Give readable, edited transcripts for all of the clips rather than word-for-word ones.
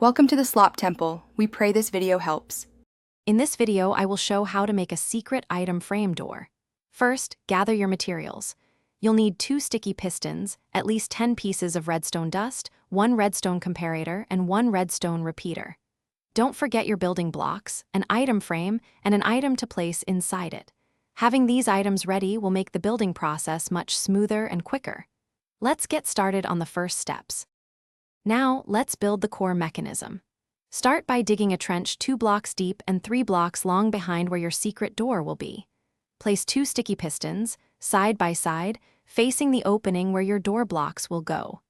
Welcome to the Slop Temple. We pray this video helps. In this video, I will show how to make a secret item frame door. First, gather your materials. You'll need 2 sticky pistons, at least 10 pieces of redstone dust, 1 redstone comparator, and 1 redstone repeater. Don't forget your building blocks, an item frame, and an item to place inside it. Having these items ready will make the building process much smoother and quicker. Let's get started on the first steps. Now, let's build the core mechanism. Start by digging a trench 2 blocks deep and 3 blocks long behind where your secret door will be. Place 2 sticky pistons, side by side, facing the opening where your door blocks will go.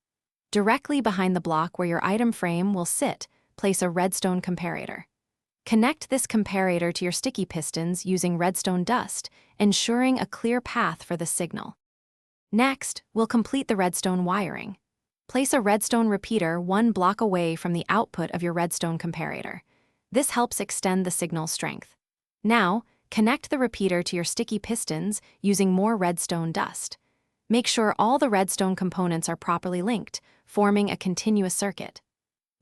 Directly behind the block where your item frame will sit, place a redstone comparator. Connect this comparator to your sticky pistons using redstone dust, ensuring a clear path for the signal. Next, we'll complete the redstone wiring. Place a redstone repeater 1 block away from the output of your redstone comparator. This helps extend the signal strength. Now, connect the repeater to your sticky pistons using more redstone dust. Make sure all the redstone components are properly linked, forming a continuous circuit.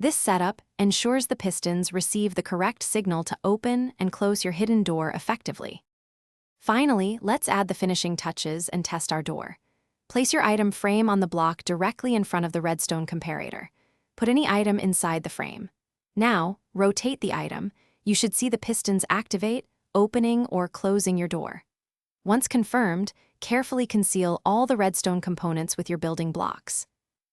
This setup ensures the pistons receive the correct signal to open and close your hidden door effectively. Finally, let's add the finishing touches and test our door. Place your item frame on the block directly in front of the redstone comparator. Put any item inside the frame. Now, rotate the item. You should see the pistons activate, opening or closing your door. Once confirmed, carefully conceal all the redstone components with your building blocks.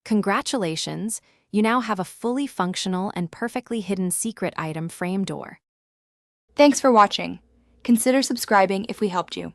Congratulations, you now have a fully functional and perfectly hidden secret item frame door. Thanks for watching. Consider subscribing if we helped you.